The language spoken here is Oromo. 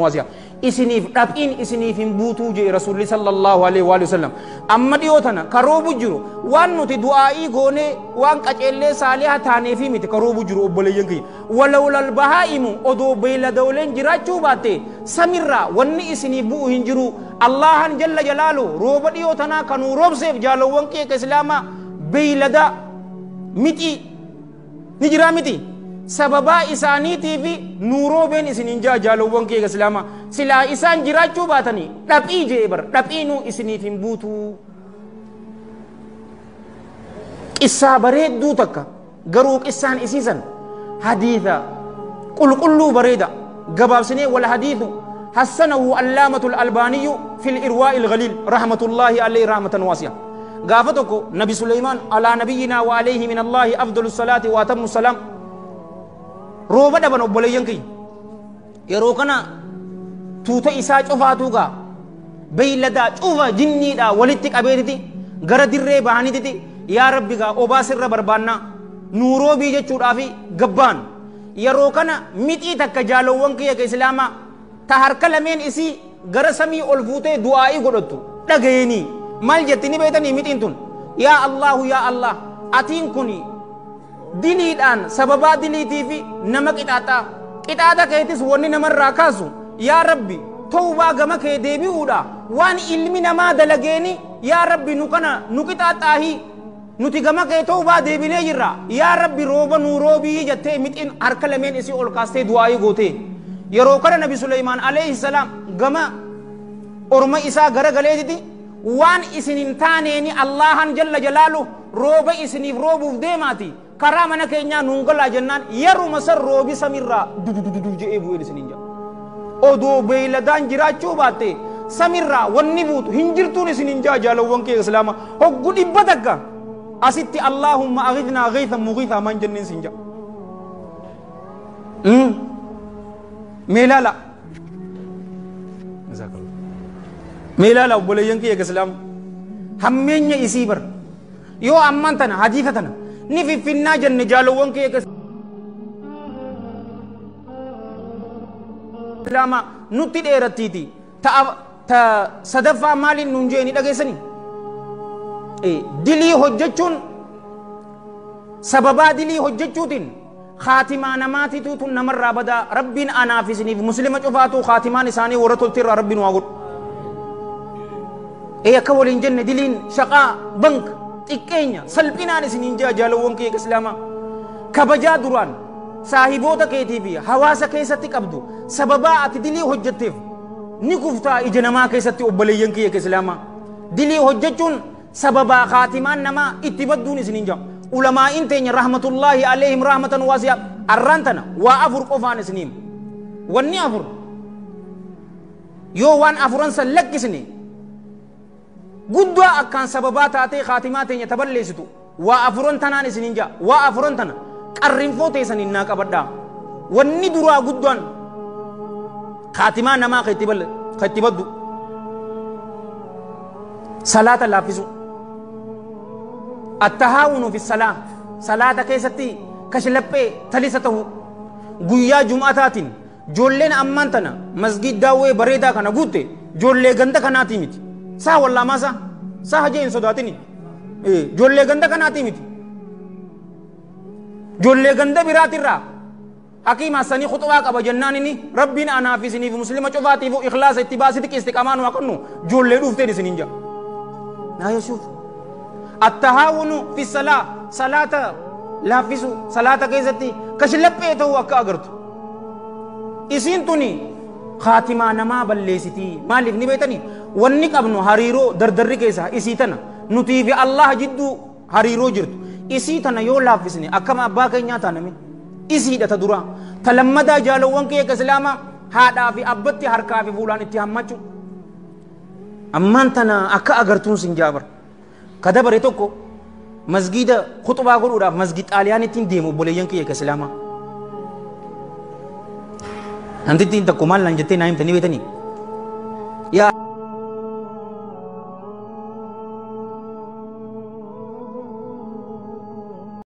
واسيا إسنيف ربين إسنيف بوتو جي رسول صلى الله عليه وآله وسلم أما ديوتنا كروب جرو وان نتي دعائي غوني وان كأجلة صالحة تاني في مت كروب جرو أبلي ينكي ولولا البهائم أدو بيلا دولين جراچو باتي سميرا وني إسنيف بو هنجرو الله جل جلاله روب ديوتنا كانوا روب سيف جالو وانكي كإسلاما بيلا دا متي نجرا متي sababa isaaniitii fi nuuroo been isinin jaalawwan kee islaama silaa isaan jiraachuu baatanii dhaphii jee bar dhaphiinuu isiniif hin buutu qissaa bareedduu takka garuu qissaan isiisan hadiitha qulqulluu bareeda gabaabsinee wal hadiithu hassanahu allaamatul albaaniyyu fil irwaa'il ghaliil rahmatullaahi alayhi rahmatan waasi'a gaafa tokko nabi suleymaan alaa nabiyyinaa wa alayhi min allaahi afdalu salaati wa atammu salaam rooba dhaban obboleeyyan kiyya yeroo kana tuuta isaa cufaatuugaa beeyladaa cufa jinniidhaa walitti qabeetiti gara dirree bahanititi yaa rabbigaa obaa sirra barbaannaa nuuroobii jechuudhaafi gabbaan yeroo kana mixii takka jaalawwan kiyya ka islaamaa ta harka lameen isii gara samii ol fuutee du'aa'ii godhattu dhagayanii maal jetti ni beetanii mixiin tun yaa allahu yaa allah atiin kuni diliidhaan sababaa diliitii fi nama qixaaxa keetis wanni namarraa kaasu yaa rabbi tawbaa gama kee deebi'uudha waan ilmi namaa dalageeni yaa rabbi nu kana nu qixaaxaahi nuti gama kee tawbaa deebinee jirra yaa rabbi rooba nuu roobii jettee mixiin harka lameen isii ol kaastee du'aa'ii goote yeroo kana nabi suleymaan alayhi salaam gama orma isaa gara galeetiti waan isinin taaneeni allahan jalla jalaalu rooba isiniif roobuuf deemaati karaa mana keenyaa nuun galaa jennaan yeruma san roobi samirraa dudududu je'ee bu'een isiniin jedha odoo beeyladaan jiraachuu baatte samirraa wanni buutu hin jirtuun isiniin jaalawwan kee islaama hoggu dhibba takka asitti allaahumma aghithnaa ghaythan mughiithaa maan jenneen siin jedha meelaala obboleeyyan kee islaama hammeenya isii bar yoo ammaan tana hadiisa tana ni fiffinnaa jenne jaalawwan kee islaama nutti dheerattiiti ta sadaffaa maaliin nuun jeeni dhageessanii dilii hojjechuun sababaa dilii hojjechuutiin khaatimaa namaatiitu tun namarraa badaa rabbiin anaaf isiniif muslima cufaatu khaatimaan isaanii warra toltirraa rabbiin waa godhu akka waliin jenne diliin shaqaa banka xiqqeenya salphinaan isiniin jaalawwan kee islaama kabajaa duraan saahiboota keetii fi hawaasa keessatti qabdu sababaa ati dilii hojjetteef ni kuftaa ija namaa keessatti obboleeyyan kee islaama dilii hojjechuun sababaa khaatimaan namaa itti badduun isiniin jaa ulamaa'in teenya rahmatullaahi alayhim rahmatan waasi'a arraan tana waa afur qofaan isiniim wanni afur yoo waan afuran san lakkisne guddaa akkaan sababaa taatee khaatimaa teenya taballeessitu waa afuran tanaan isiniin jaa waa afuran tana qarrinfoo teessaniin naa qabadhaa wanni duraa guddaan khaatimaa namaa ka itti baddu salaata laaffisu attahaawunu fi salaa salaata keessatti kashlaphee talisa ta'u guyyaa jum'ataatiin joolleen ammaan tana masgid daawwee bareedaa kana guutte joollee ganda kanaatii miti saa wallaamaa saa hajee hin sodaatini joollee ganda kanaatii miti joollee ganda biraatirraa hakiima sanii khuxubaa qaba jennaan inni rabbiin anaaf isiniif muslima cufaatiif ikhlaasa itti baasiti istiqaamaan waa kennu joollee dhuufteen isiniin jaa naa yesuuf attahaawunu fi salaa salaata laaffisu salaata keessatti kashlaphee ta'uu akka agartu isiin tuni khaatimaa namaa balleessitii maaliif ni beektanii wanni qabnu hariiroo dardarri keessa isii tana nutii fi Allah jidduu hariiroo jirtu isii tana yoo laaffisne akkama abbaa keenyaa taaname isiidha ta duraa ta lammadaa jaalawwan kee islaama haadhaa fi abbatti harkaa fi fuulaan itti hammachu ammaan tana akka agartuun sin jaabar ka dabare tokko masgida khuxubaa godhuudhaaf masgid xaaliyaanittiin deemu obboleeyyan kee islaama hantittiin takko maal naan jettee naa himtanii beektanii yaa